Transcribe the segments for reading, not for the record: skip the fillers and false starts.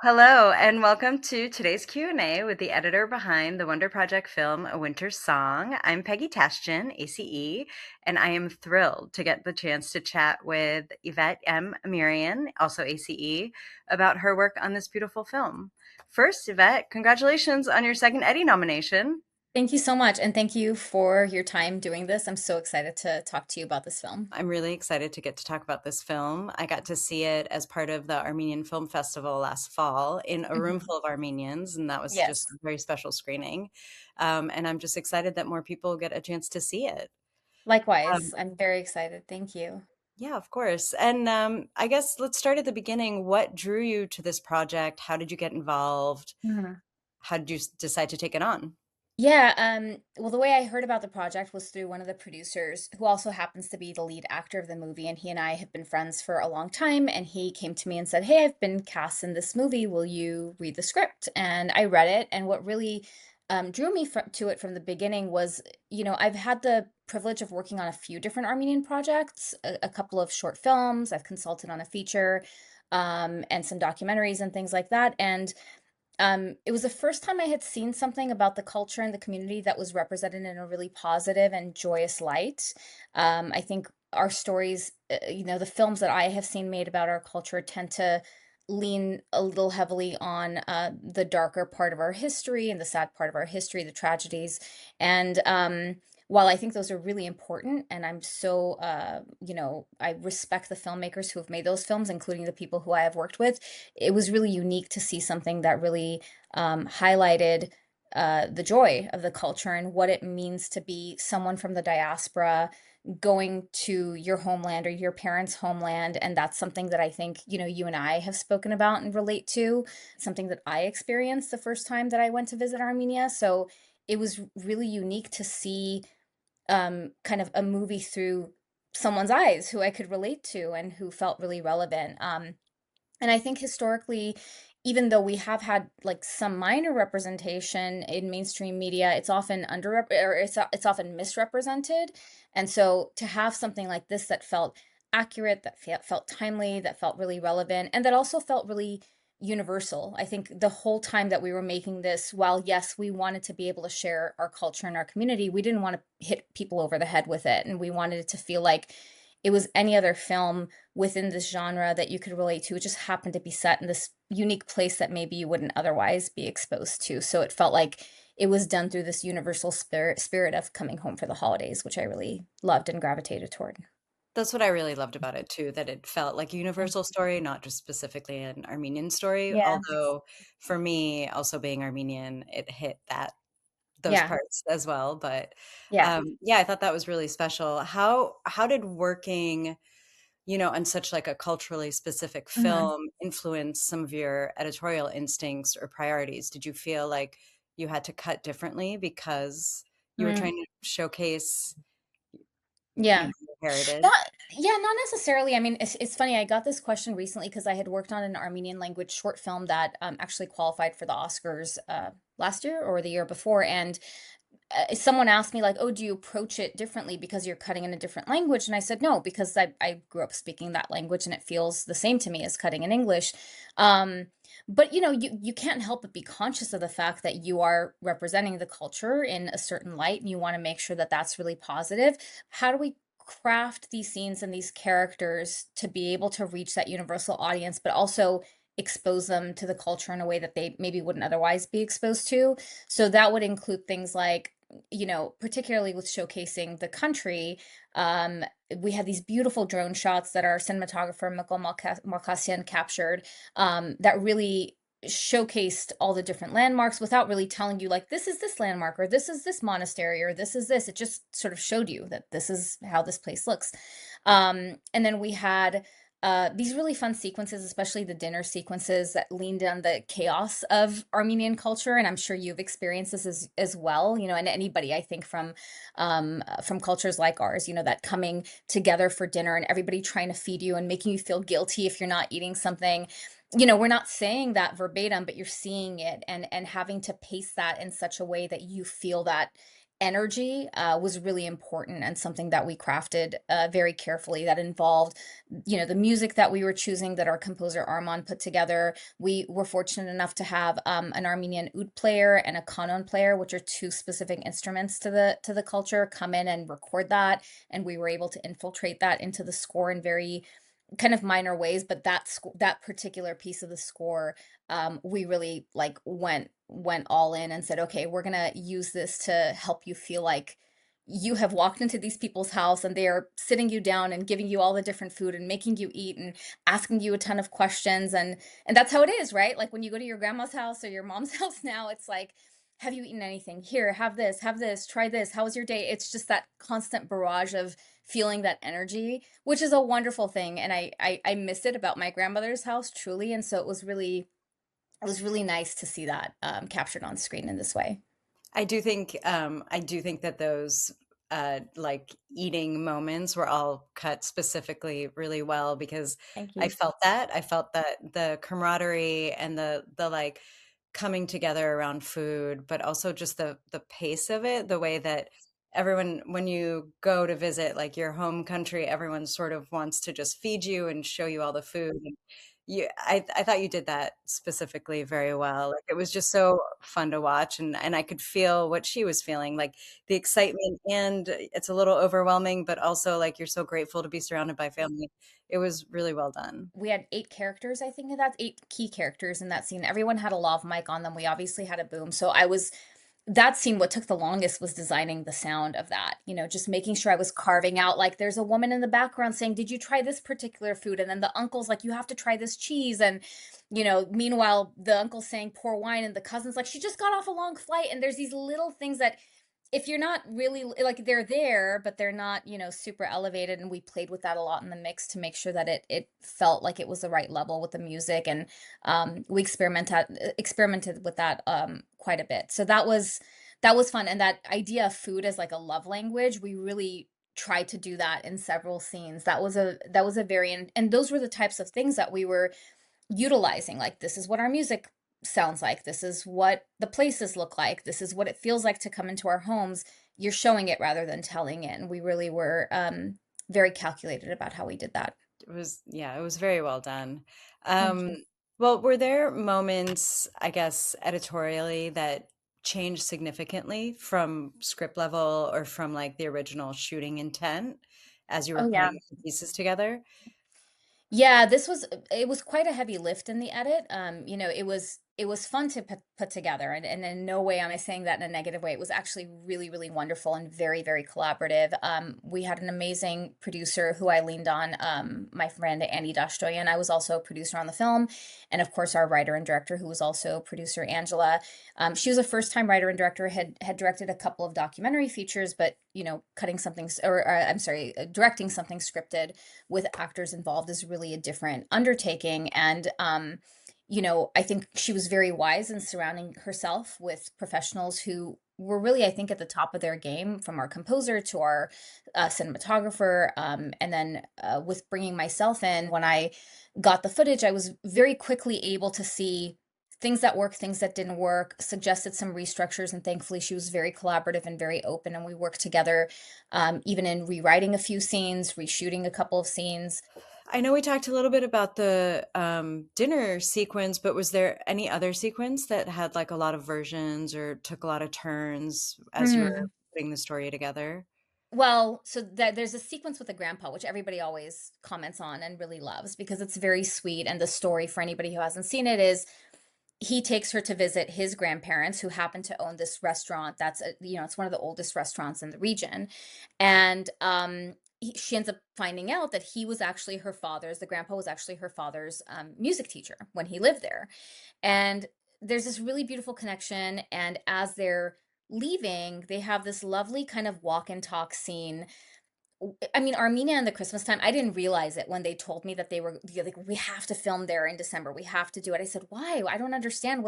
Hello, and welcome to today's Q&A with the editor behind the Wonder Project film A Winter's Song. I'm Peggy Tachdjian, ACE, and I am thrilled to get the chance to chat with Yvette M. Amirian, also ACE, about her work on this beautiful film. First, Yvette, congratulations on your second Eddie nomination. Thank you so much, and thank you for your time doing this. I'm so excited to talk to you about this film. I'm really excited to get to talk about this film. I got to see it as part of the Armenian Film Festival last fall in a room Mhm. full of Armenians, and that was just Yes. a very special screening. And I'm just excited that more people get a chance to see it. Likewise, Um, I'm very excited. Thank you. yeah, of course. And I guess let's start at the beginning. What drew you to this project? How did you get involved? Mhm. How did you decide to take it on? Yeah, well, the way I heard about the project was through one of the producers who also happens to be the lead actor of the movie, and he and I have been friends for a long time, and he came to me and said, "Hey, I've been cast in this movie. Will you read the script?" And I read it, and what really drew me to it from the beginning was, I've had the privilege of working on a few different Armenian projects, a couple of short films. I've consulted on a feature, and some documentaries and things like that, and it was the first time I had seen something about the culture and the community that was represented in a really positive and joyous light. I think our stories, the films that I have seen made about our culture tend to lean a little heavily on the darker part of our history and the sad part of our history, the tragedies. And while I think those are really important, and I'm so, I respect the filmmakers who have made those films, including the people who I have worked with, it was really unique to see something that really highlighted the joy of the culture and what it means to be someone from the diaspora going to your homeland or your parents' homeland. And that's something that I think, you and I have spoken about and relate to, something that I experienced the first time that I went to visit Armenia. So it was really unique to see kind of a movie through someone's eyes who I could relate to and who felt really relevant. And I think historically, even though we have had like some minor representation in mainstream media, it's often it's often misrepresented. And so to have something like this that felt accurate, that felt timely, that felt really relevant, and that also felt really universal. I think the whole time that we were making this, while yes, we wanted to be able to share our culture and our community, we didn't want to hit people over the head with it. And we wanted it to feel like it was any other film within this genre that you could relate to. It just happened to be set in this unique place that maybe you wouldn't otherwise be exposed to. So it felt like it was done through this universal spirit of coming home for the holidays, which I really loved and gravitated toward. That's what I really loved about it too, that it felt like a universal story, not just specifically an Armenian story. Yeah. Although for me, also being Armenian, it hit those Yeah. parts as well. But Yeah. yeah, I thought that was really special. How did working, on such like a culturally specific Mhm. film influence some of your editorial instincts or priorities? Did you feel like you had to cut differently because you were Mm. trying to showcase, Yeah. your heritage? Not, yeah, not necessarily. I mean, it's funny. I got this question recently because I had worked on an Armenian language short film that actually qualified for the Oscars last year or the year before, and someone asked me like, "Oh, do you approach it differently because you're cutting in a different language?" And I said, "No, because I grew up speaking that language and it feels the same to me as cutting in English." Um, but you can't help but be conscious of the fact that you are representing the culture in a certain light, and you want to make sure that that's really positive. How do we craft these scenes and these characters to be able to reach that universal audience, but also expose them to the culture in a way that they maybe wouldn't otherwise be exposed to? So that would include things like, particularly with showcasing the country, um, we had these beautiful drone shots that our cinematographer Mikkel Markasian captured, that really showcased all the different landmarks without really telling you like this is this landmark or this is this monastery or this is this. It just sort of showed you that this is how this place looks. And then we had these really fun sequences, especially the dinner sequences that leaned on the chaos of Armenian culture. And I'm sure you've experienced this as well, and anybody, I think, from cultures like ours, that coming together for dinner and everybody trying to feed you and making you feel guilty if you're not eating something. We're not saying that verbatim, but you're seeing it and having to pace that in such a way that you feel that energy was really important and something that we crafted very carefully that involved, the music that we were choosing that our composer Armand put together. We were fortunate enough to have an Armenian oud player and a kanon player, which are two specific instruments to the culture, come in and record that, and we were able to infiltrate that into the score in very kind of minor ways. But that particular piece of the score, we really like went all in and said, okay, we're gonna use this to help you feel like you have walked into these people's house and they are sitting you down and giving you all the different food and making you eat and asking you a ton of questions. And that's how it is, right? Like when you go to your grandma's house or your mom's house now, it's like, have you eaten anything? Here, have this, try this. How was your day? It's just that constant barrage of feeling that energy, which is a wonderful thing. And I miss it about my grandmother's house truly. And so it was really nice to see that captured on screen in this way. I do think that those like eating moments were all cut specifically really well because Thank you. I felt that the camaraderie and the like coming together around food, but also just the pace of it, the way that everyone, when you go to visit like your home country, everyone sort of wants to just feed you and show you all the food. I thought you did that specifically very well. Like it was just so fun to watch, and I could feel what she was feeling, like the excitement, and it's a little overwhelming, but also like you're so grateful to be surrounded by family. It was really well done. We had 8 characters, I think that's 8 key characters in that scene. Everyone had a lav mic on them. We obviously had a boom. So I was that scene, what took the longest was designing the sound of that, just making sure I was carving out, like, there's a woman in the background saying, did you try this particular food? And then the uncle's like, you have to try this cheese. And, meanwhile, the uncle's saying, pour wine. And the cousin's like, she just got off a long flight. And there's these little things that if you're not really like they're there, but they're not, super elevated. And we played with that a lot in the mix to make sure that it felt like it was the right level with the music. And we experimented with that quite a bit. So that was fun. And that idea of food as like a love language, we really tried to do that in several scenes. That was a very and those were the types of things that we were utilizing. Like, this is what our music sounds like, this is what the places look like, this is what it feels like to come into our homes. You're showing it rather than telling it, and we really were very calculated about how we did that. Yeah, it was very well done. Thank Um, you. well, were there moments, I guess, editorially that changed significantly from script level or from like the original shooting intent as you were Oh yeah. putting the pieces together? Yeah, it was quite a heavy lift in the edit. It was fun to put together, and in no way am I saying that in a negative way. It was actually really, really wonderful and very, very collaborative. We had an amazing producer who I leaned on, my friend Annie Dashtoyan. I was also a producer on the film, and of course our writer and director, who was also producer Angela. She was a first time writer and director, had directed a couple of documentary features, but cutting something or I'm sorry, directing something scripted with actors involved is really a different undertaking. And I think she was very wise in surrounding herself with professionals who were really, I think, at the top of their game, from our composer to our cinematographer. And then with bringing myself in, when I got the footage, I was very quickly able to see things that worked, things that didn't work, suggested some restructures. And thankfully, she was very collaborative and very open. And we worked together, even in rewriting a few scenes, reshooting a couple of scenes. I know we talked a little bit about the dinner sequence, but was there any other sequence that had like a lot of versions or took a lot of turns as you were Hmm. putting the story together? Well, so that there's a sequence with the grandpa, which everybody always comments on and really loves because it's very sweet. And the story, for anybody who hasn't seen it, is he takes her to visit his grandparents who happen to own this restaurant it's one of the oldest restaurants in the region. And she ends up finding out that the grandpa was actually her father's music teacher when he lived there. And there's this really beautiful connection. And as they're leaving, they have this lovely kind of walk and talk scene. I mean, Armenia in the Christmas time, I didn't realize it when they told me that they were like, we have to film there in December. We have to do it. I said, why? I don't understand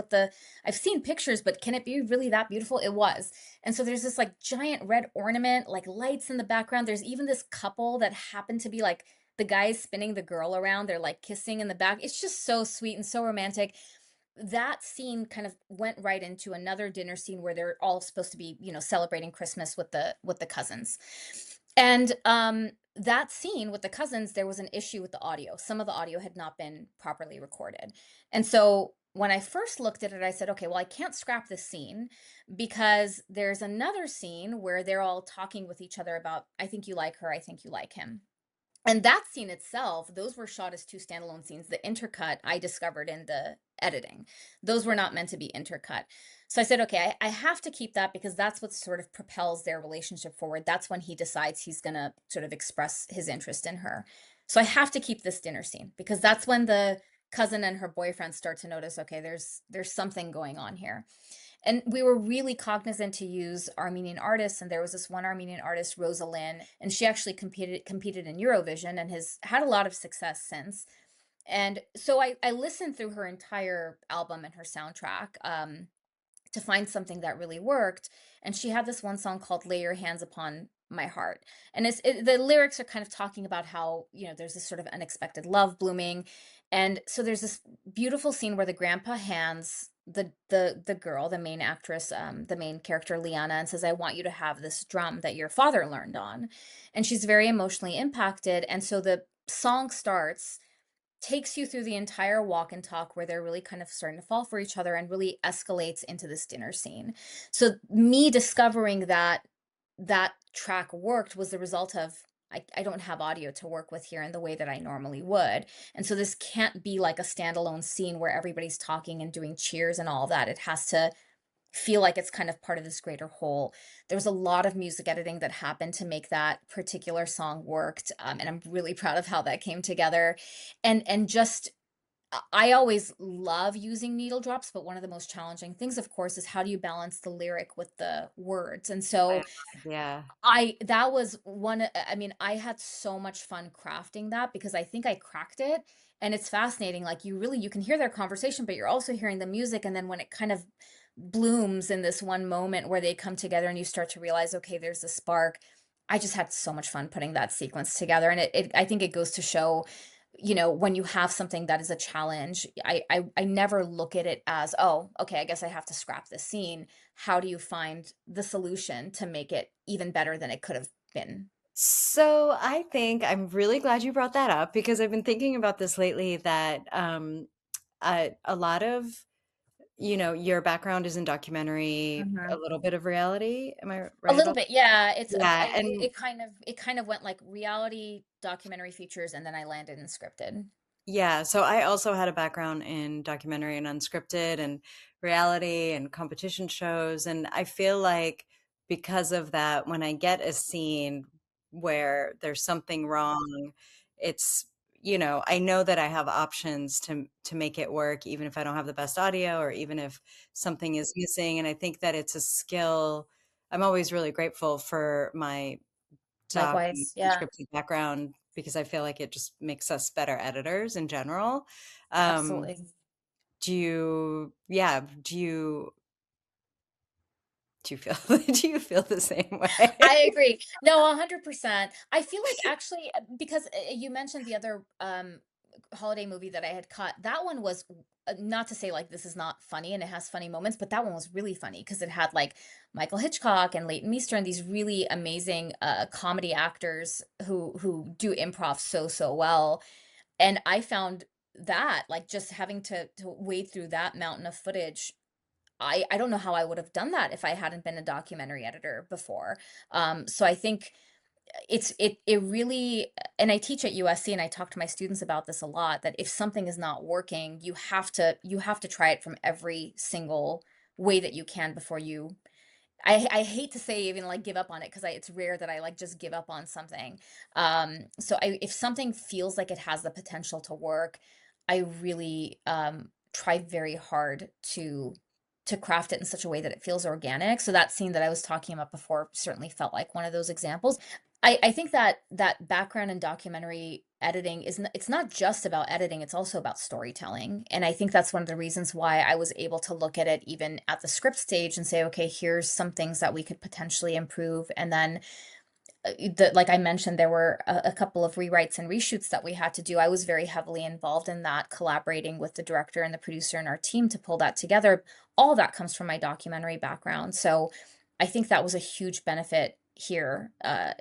I've seen pictures, but can it be really that beautiful? It was. And so there's this like giant red ornament, like lights in the background. There's even this couple that happened to be like the guy spinning the girl around. They're like kissing in the back. It's just so sweet and so romantic. that scene kind of went right into another dinner scene where they're all supposed to be, celebrating Christmas with the cousins. And that scene with the cousins, there was an issue with the audio. Some of the audio had not been properly recorded. And so when I first looked at it, I said, okay, well, I can't scrap this scene because there's another scene where they're all talking with each other about, I think you like her, I think you like him. And that scene itself, those were shot as two standalone scenes. The intercut I discovered in the editing. Those were not meant to be intercut. So I said, okay, I have to keep that because that's what sort of propels their relationship forward. That's when he decides he's going to sort of express his interest in her. So I have to keep this dinner scene because that's when the cousin and her boyfriend start to notice, okay, there's something going on here. And we were really cognizant to use Armenian artists, and there was this one Armenian artist, Rosalind, and she actually competed in Eurovision and has had a lot of success since. And so I listened through her entire album and her soundtrack to find something that really worked. And she had this one song called "Lay Your Hands Upon My Heart," and the lyrics are kind of talking about how there's this sort of unexpected love blooming, and so there's this beautiful scene where the grandpa hands the girl, the main actress, the main character Liana, and says, "I want you to have this drum that your father learned on," and she's very emotionally impacted, and so the song starts, takes you through the entire walk and talk where they're really kind of starting to fall for each other and really escalates into this dinner scene. So me discovering that that track worked was the result of I don't have audio to work with here in the way that I normally would. And so this can't be like a standalone scene where everybody's talking and doing cheers and all of that. It has to feel like it's kind of part of this greater whole. There was a lot of music editing that happened to make that particular song worked, and I'm really proud of how that came together. And just I always love using needle drops, but one of the most challenging things, of course, is how do you balance the lyric with the words? And I so Yeah. I that was one. I mean, I had so much fun crafting that because I think I cracked it. And it's fascinating. Like you can hear their conversation, but you're also hearing the music. And then when it kind of blooms in this one moment where they come together and you start to realize, okay, there's a spark. I just had so much fun putting that sequence together. And I think it goes to show, when you have something that is a challenge, I never look at it as, oh, okay, I guess I have to scrap this scene. How do you find the solution to make it even better than it could have been? So I think I'm really glad you brought that up because I've been thinking about this lately that a lot of, your background is in documentary, a Mhm. little bit of reality. Am I A right little about bit, yeah. Yeah, and It kind of went like reality, documentary features, and then I landed in scripted. yeah, so I also had a background in documentary and unscripted and reality and competition shows. And I feel like because of that, when I get a scene where there's something wrong, it's, I know that I have options to make it work, even if I don't have the best audio or even if something is missing. And I think that it's a skill. I'm always really grateful for my doc and Likewise, yeah, scripted background because I feel like it just makes us better editors in general. Um, absolutely. yeah, do you feel do you feel the same way? I agree. No, 100%. I feel like actually, because you mentioned the other holiday movie that I had caught. That one was not to say like this is not funny and it has funny moments, but that one was really funny because it had like Michael Hitchcock and Leighton Meester and these really amazing comedy actors who do improv so well. And I found that like just having to wade through that mountain of footage, I don't know how I would have done that if I hadn't been a documentary editor before. So I think it really, and I teach at USC and I talk to my students about this a lot, that if something is not working, you have to try it from every single way that you can before you I hate to say even like give up on it because it's rare that I like just give up on something. So if something feels like it has the potential to work, I really try very hard to craft it in such a way that it feels organic. So that scene that I was talking about before certainly felt like one of those examples. I think that that background in documentary editing it's not just about editing, it's also about storytelling. And I think that's one of the reasons why I was able to look at it even at the script stage and say, okay, here's some things that we could potentially improve. And then like I mentioned, there were a couple of rewrites and reshoots that we had to do. I was very heavily involved in that, collaborating with the director and the producer and our team to pull that together. All of that comes from my documentary background. So I think that was a huge benefit here,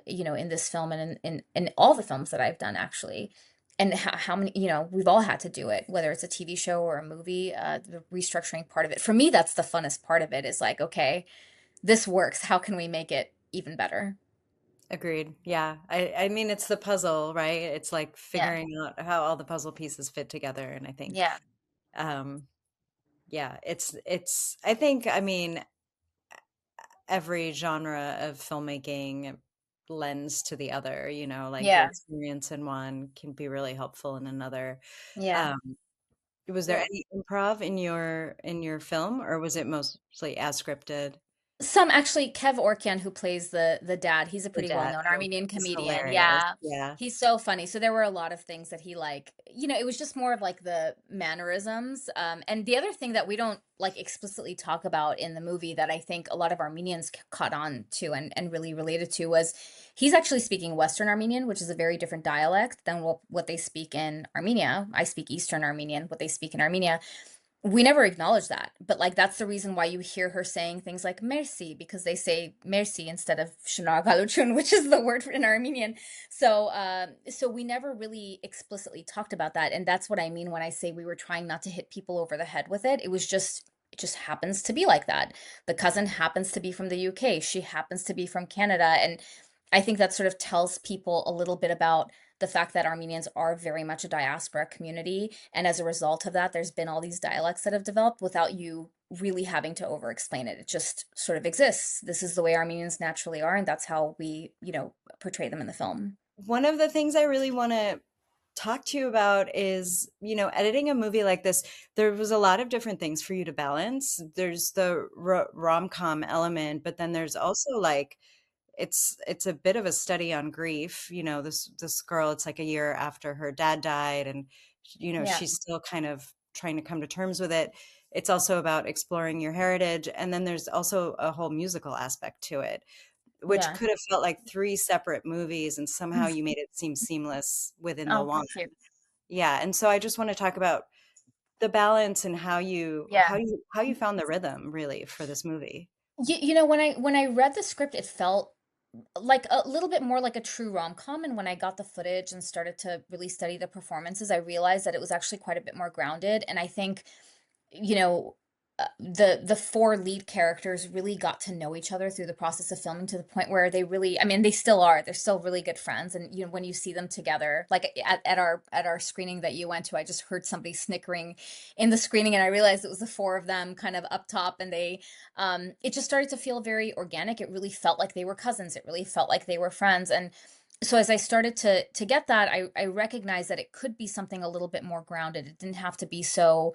in this film and in all the films that I've done, actually. And how many, we've all had to do it, whether it's a TV show or a movie, the restructuring part of it. For me, that's the funnest part of it is like, okay, this works. How can we make it even better? Agreed. Yeah. I mean, it's the puzzle, right? It's like Yeah. figuring out how all the puzzle pieces fit together. And I think, Yeah. um, yeah, I think, I mean, every genre of filmmaking lends to the other, like your Yeah. experience in one can be really helpful in another. Yeah. Um, was there Well, any improv in your film, or was it mostly as scripted? some actually, Kev Orkian, who plays the dad, he's a The pretty dad, well-known oh, Armenian he's comedian. hilarious. Yeah. Yeah. He's so funny. So there were a lot of things that he it was just more of like the mannerisms. And the other thing that we don't like explicitly talk about in the movie that I think a lot of Armenians caught on to and really related to was he's actually speaking Western Armenian, which is a very different dialect than what they speak in Armenia. I speak Eastern Armenian, what they speak in Armenia. We never acknowledge that, but like that's the reason why you hear her saying things like merci, because they say merci instead of shnar, which is the word in Armenian. So we never really explicitly talked about that, and that's what I mean when I say we were trying not to hit people over the head with it. It just happens to be like that. The cousin happens to be from the UK. She happens to be from Canada, and I think that sort of tells people a little bit about the fact that Armenians are very much a diaspora community. And as a result of that, there's been all these dialects that have developed without you really having to over explain it. It just sort of exists. This is the way Armenians naturally are, and that's how we, portray them in the film. One of the things I really want to talk to you about is, editing a movie like this. There was a lot of different things for you to balance. There's the rom-com element, but then there's also like it's a bit of a study on grief. This girl, it's like a year after her dad died, and Yeah, she's still kind of trying to come to terms with it. It's also about exploring your heritage, and then there's also a whole musical aspect to it, which yeah. could have felt like three separate movies, and somehow you made it seem seamless within the Oh, one. thank you. Yeah, and so I just want to talk about the balance and Yeah. how you found the rhythm really for this movie. When I read the script, it felt like a little bit more like a true rom-com, and when I got the footage and started to really study the performances, I realized that it was actually quite a bit more grounded. And I think you know, the four lead characters really got to know each other through the process of filming to the point where they really, I mean, they still are. They're still really good friends, and when you see them together, like at our screening that you went to, I just heard somebody snickering in the screening, and I realized it was the four of them kind of up top, and it just started to feel very organic. It really felt like they were cousins. It really felt like they were friends, and so as I started to get that, I recognized that it could be something a little bit more grounded. It didn't have to be so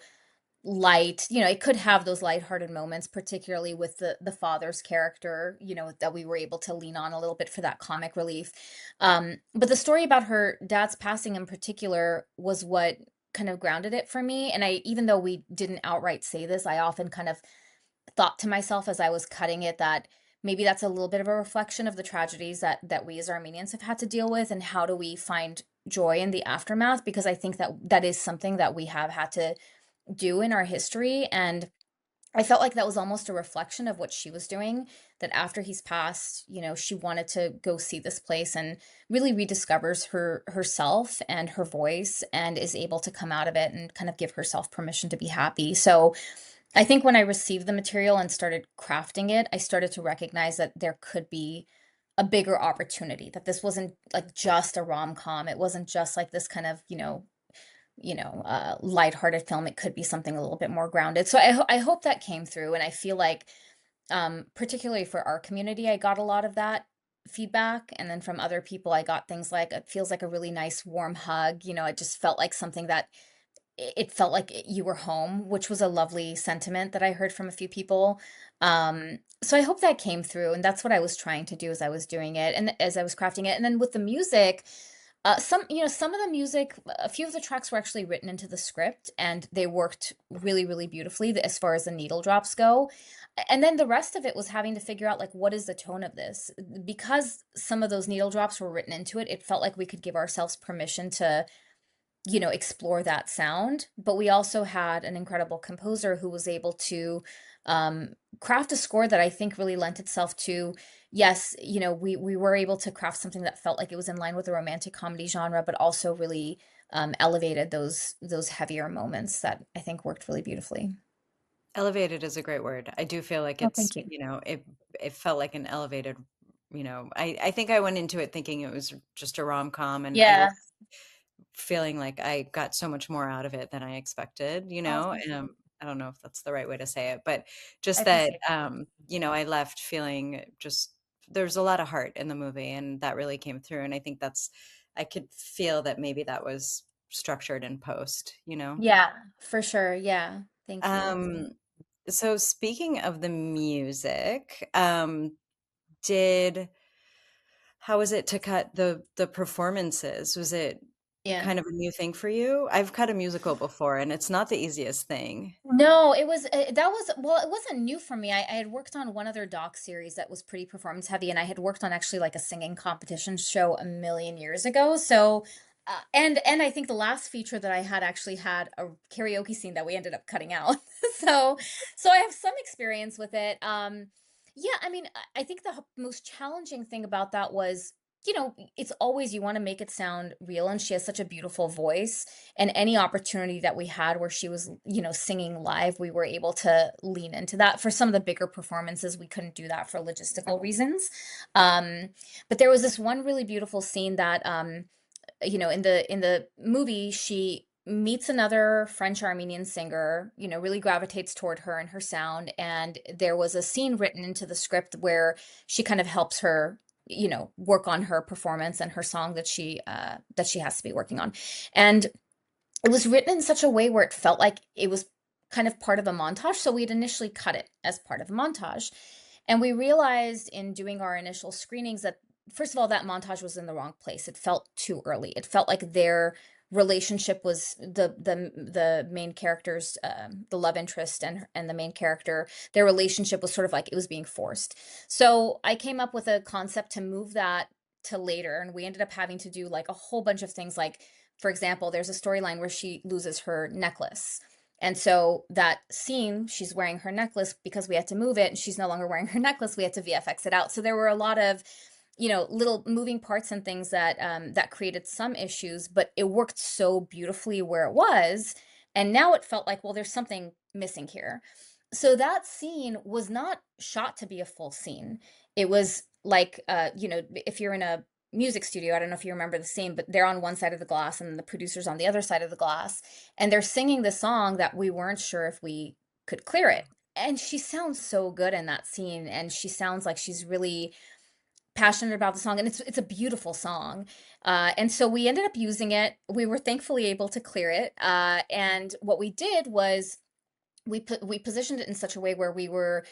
light. It could have those lighthearted moments, particularly with the father's character, that we were able to lean on a little bit for that comic relief. But the story about her dad's passing in particular was what kind of grounded it for me. And even though we didn't outright say this, I often kind of thought to myself as I was cutting it that maybe that's a little bit of a reflection of the tragedies that we as Armenians have had to deal with, and how do we find joy in the aftermath, because I think that is something that we have had to do in our history. And I felt like that was almost a reflection of what she was doing, that after he's passed, she wanted to go see this place and really rediscovers herself and her voice, and is able to come out of it and kind of give herself permission to be happy. So I think when I received the material and started crafting it, I started to recognize that there could be a bigger opportunity, that this wasn't like just a rom-com. It wasn't just like this kind of, lighthearted film. It could be something a little bit more grounded. So I hope that came through. And I feel like, particularly for our community, I got a lot of that feedback. And then from other people, I got things like, it feels like a really nice warm hug. It just felt like something that it felt like you were home, which was a lovely sentiment that I heard from a few people. So I hope that came through. And that's what I was trying to do as I was doing it and as I was crafting it. And then with the music, Some of the music, a few of the tracks were actually written into the script, and they worked really, really beautifully as far as the needle drops go. And then the rest of it was having to figure out like what is the tone of this? Because some of those needle drops were written into it, it felt like we could give ourselves permission to explore that sound. But we also had an incredible composer who was able to um, craft a score that I think really lent itself to, yes, we were able to craft something that felt like it was in line with the romantic comedy genre, but also really elevated those heavier moments that I think worked really beautifully. Elevated is a great word. I do feel like Oh, it's, thank you. it felt like an elevated, I think I went into it thinking it was just a rom-com, and I Yeah. left feeling like I got so much more out of it than I expected, Oh, thank you. I don't know if that's the right way to say it, but I just that, appreciate that. I left feeling just there's a lot of heart in the movie, and that really came through. And I think I could feel that maybe that was structured in post. Yeah, for sure. Yeah. Thank you. Um, so speaking of the music, did how was it to cut the performances? Was it Yeah. kind of a new thing for you? I've cut a musical before, and it's not the easiest thing. No, it was that was well, it wasn't new for me. I had worked on one other doc series that was pretty performance heavy, and I had worked on actually like a singing competition show a million years ago. So, and I think the last feature that I had actually had a karaoke scene that we ended up cutting out. So, so I have some experience with it. Yeah, I mean, I think the most challenging thing about that was, it's always you want to make it sound real, and she has such a beautiful voice, and any opportunity that we had where she was singing live, we were able to lean into that. For some of the bigger performances we couldn't do that for logistical reasons. um, but there was this one really beautiful scene that in the movie she meets another French Armenian singer, really gravitates toward her and her sound, and there was a scene written into the script where she kind of helps her work on her performance and her song that she has to be working on. And it was written in such a way where it felt like it was kind of part of a montage. So we'd initially cut it as part of a montage. And we realized in doing our initial screenings that, first of all, that montage was in the wrong place. It felt too early. It felt like their relationship was the main character's the love interest and the main character, their relationship was sort of like it was being forced. So I came up with a concept to move that to later, and we ended up having to do like a whole bunch of things. Like, for example, there's a storyline where she loses her necklace. And so that scene, she's wearing her necklace because we had to move it, and she's no longer wearing her necklace. We had to VFX it out. So there were a lot of, little moving parts and things that created some issues, but it worked so beautifully where it was. And now it felt like, well, there's something missing here. So that scene was not shot to be a full scene. It was like, if you're in a music studio, I don't know if you remember the scene, but they're on one side of the glass and the producer's on the other side of the glass, and they're singing the song that we weren't sure if we could clear it. And she sounds so good in that scene, and she sounds like she's really passionate about the song, and it's a beautiful song. And so we ended up using it. We were thankfully able to clear it. And what we did was we positioned it in such a way where we were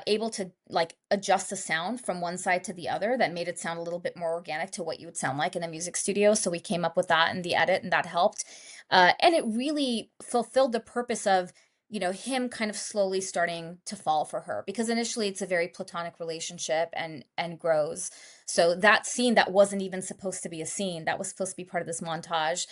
able to like adjust the sound from one side to the other that made it sound a little bit more organic to what you would sound like in a music studio. So we came up with that in the edit, and that helped. And it really fulfilled the purpose of him kind of slowly starting to fall for her, because initially it's a very platonic relationship and grows. So that scene that wasn't even supposed to be a scene, that was supposed to be part of this montage,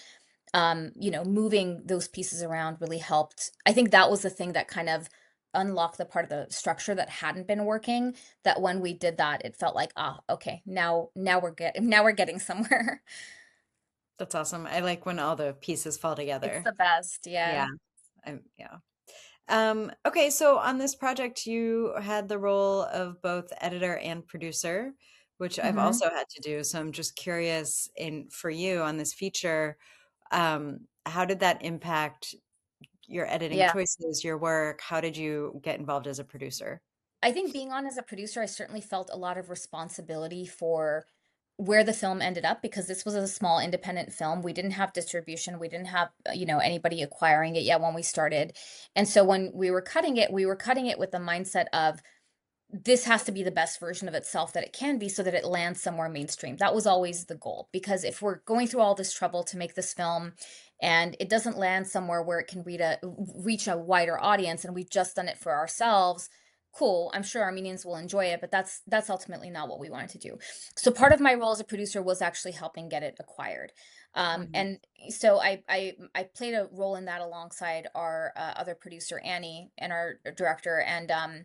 moving those pieces around really helped. I think that was the thing that kind of unlocked the part of the structure that hadn't been working. That when we did that, it felt like, okay, now we're getting somewhere. That's awesome. I like when all the pieces fall It's together. the best, Yeah. yeah. Yeah. Okay, so on this project, you had the role of both editor and producer, which I've Hmm. also had to do. So I'm just curious in for you on this feature, how did that impact your editing Yeah. choices, your work? How did you get involved as a producer? I think being on as a producer, I certainly felt a lot of responsibility for where the film ended up, because this was a small independent film. We didn't have distribution. We didn't have, anybody acquiring it yet when we started. And so when we were cutting it with the mindset of this has to be the best version of itself that it can be so that it lands somewhere mainstream. That was always the goal. Because if we're going through all this trouble to make this film and it doesn't land somewhere where it can reach a wider audience and we've just done it for ourselves, cool. I'm sure Armenians will enjoy it, but that's ultimately not what we wanted to do. So part of my role as a producer was actually helping get it acquired. Mhm. And so I played a role in that alongside our other producer Annie and our director, and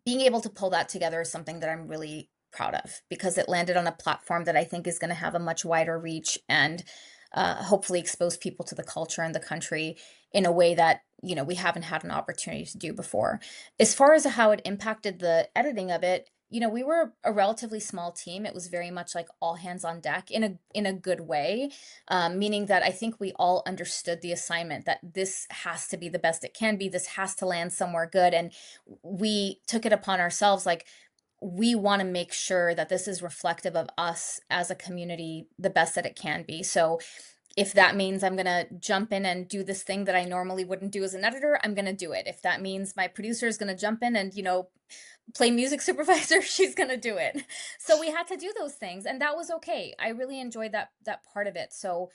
being able to pull that together is something that I'm really proud of because it landed on a platform that I think is going to have a much wider reach and hopefully expose people to the culture and the country in a way that, we haven't had an opportunity to do before. As far as how it impacted the editing of it, we were a relatively small team. It was very much like all hands on deck in a good way, meaning that I think we all understood the assignment that this has to be the best it can be. This has to land somewhere good, and we took it upon ourselves, like, we want to make sure that this is reflective of us as a community the best that it can be. So if that means I'm going to jump in and do this thing that I normally wouldn't do as an editor, I'm going to do it. If that means my producer is going to jump in and, play music supervisor, she's going to do it. So we had to do those things, and that was okay. I really enjoyed that part of it. So,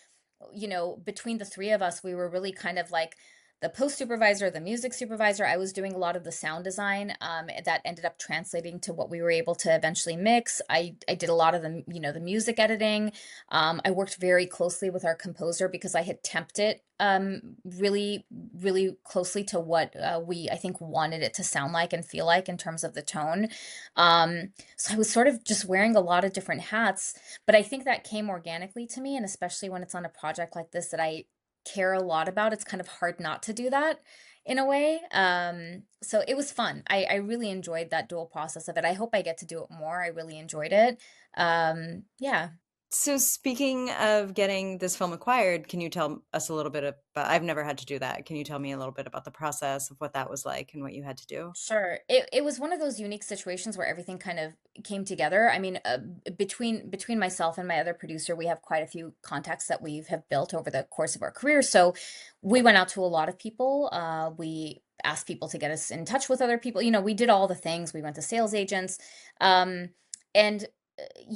between the three of us, we were really kind of like the post supervisor, the music supervisor. I was doing a lot of the sound design, that ended up translating to what we were able to eventually mix. I did a lot of the music editing. I worked very closely with our composer because I had temped it really, really closely to what I think, wanted it to sound like and feel like in terms of the tone. So I was sort of just wearing a lot of different hats, but I think that came organically to me. And especially when it's on a project like this that I care a lot about, it's kind of hard not to do that in a way. So it was fun. I really enjoyed that dual process of it. I hope I get to do it more. I really enjoyed it. Yeah. So speaking of getting this film acquired, can you tell us a little bit about, I've never had to do that. Can you tell me a little bit about the process of what that was like and what you had to do? Sure. It was one of those unique situations where everything kind of came together. I mean, between myself and my other producer, we have quite a few contacts that we have built over the course of our career. So we went out to a lot of people. We asked people to get us in touch with other people. We did all the things. We went to sales agents. And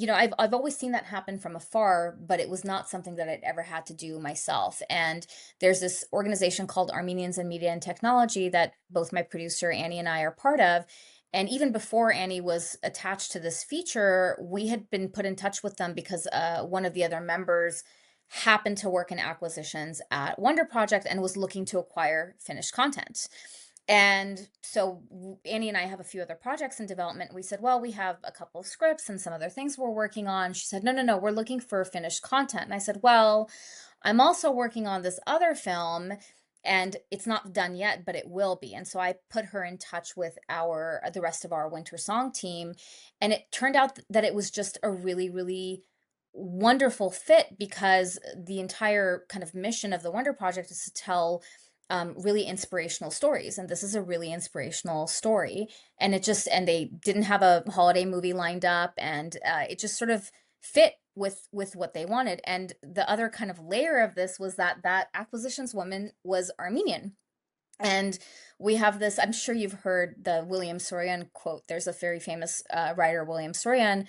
I've always seen that happen from afar, but it was not something that I'd ever had to do myself. And there's this organization called Armenians in Media and Technology that both my producer Annie and I are part of. And even before Annie was attached to this feature, we had been put in touch with them because one of the other members happened to work in acquisitions at Wonder Project and was looking to acquire finished content. And so Annie and I have a few other projects in development. We said, well, we have a couple of scripts and some other things we're working on. She said, no, no, no, we're looking for finished content. And I said, well, I'm also working on this other film and it's not done yet, but it will be. And so I put her in touch with the rest of our Winter Song team. And it turned out that it was just a really, really wonderful fit because the entire kind of mission of the Wonder Project is to tell really inspirational stories, and this is a really inspirational story. And they didn't have a holiday movie lined up, and it just sort of fit with what they wanted. And the other kind of layer of this was that acquisitions woman was Armenian. And we have this, I'm sure you've heard the William Sorian quote. There's a very famous writer, William Sorian,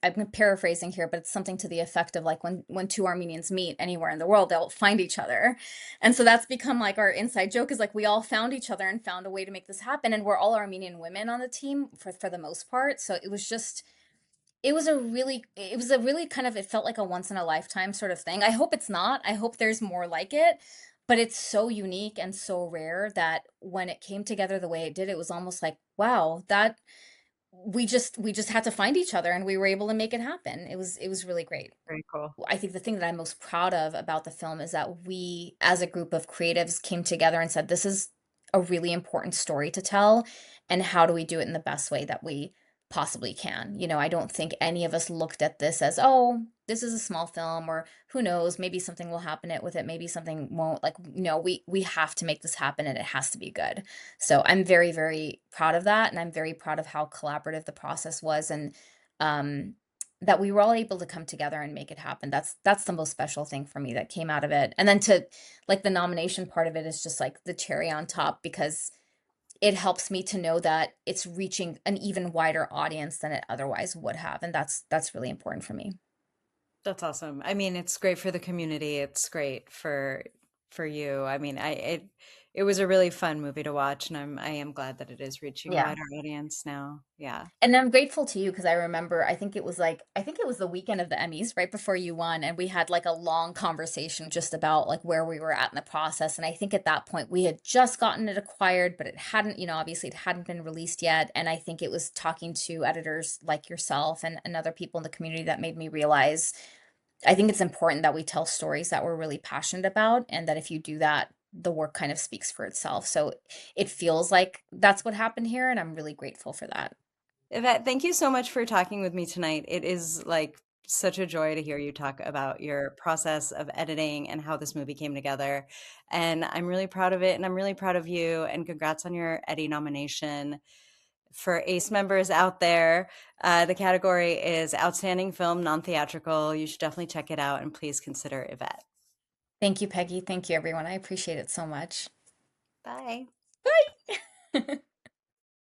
I'm paraphrasing here, but it's something to the effect of like, when two Armenians meet anywhere in the world, they'll find each other. And so that's become like our inside joke, is like, we all found each other and found a way to make this happen. And we're all Armenian women on the team for the most part. So it was a really kind of, it felt like a once in a lifetime sort of thing. I hope it's not. I hope there's more like it, but it's so unique and so rare that when it came together the way it did, it was almost like, wow, that we just had to find each other and we were able to make it happen. It was really great. Very cool. I think the thing that I'm most proud of about the film is that we, as a group of creatives, came together and said, this is a really important story to tell, and how do we do it in the best way that we possibly can? I don't think any of us looked at this as, oh, this is a small film, or who knows, maybe something will happen with it, maybe something won't. Like, no, we have to make this happen and it has to be good. So I'm very, very proud of that, and I'm very proud of how collaborative the process was, and um that we were all able to come together and make it happen. That's the most special thing for me that came out of it. And then to, like, the nomination part of it is just like the cherry on top, because it helps me to know that it's reaching an even wider audience than it otherwise would have, and that's really important for me. That's awesome. I mean, it's great for the community. It's great for you. I mean, it was a really fun movie to watch, and I am glad that it is reaching a Yeah. wider audience now. Yeah. And I'm grateful to you because I remember I think it was the weekend of the Emmys right before you won, and we had like a long conversation just about like where we were at in the process. And I think at that point we had just gotten it acquired, but it hadn't, obviously it hadn't been released yet. And I think it was talking to editors like yourself and other people in the community that made me realize I think it's important that we tell stories that we're really passionate about, and that if you do that, the work kind of speaks for itself. So it feels like that's what happened here, and I'm really grateful for that. Yvette, thank you so much for talking with me tonight. It is like such a joy to hear you talk about your process of editing and how this movie came together. And I'm really proud of it, and I'm really proud of you. And congrats on your Eddie nomination. For ACE members out there, the category is Outstanding Film Non-Theatrical. You should definitely check it out, and please consider Yvette. Thank you, Peggy. Thank you, everyone. I appreciate it so much. Bye. Bye.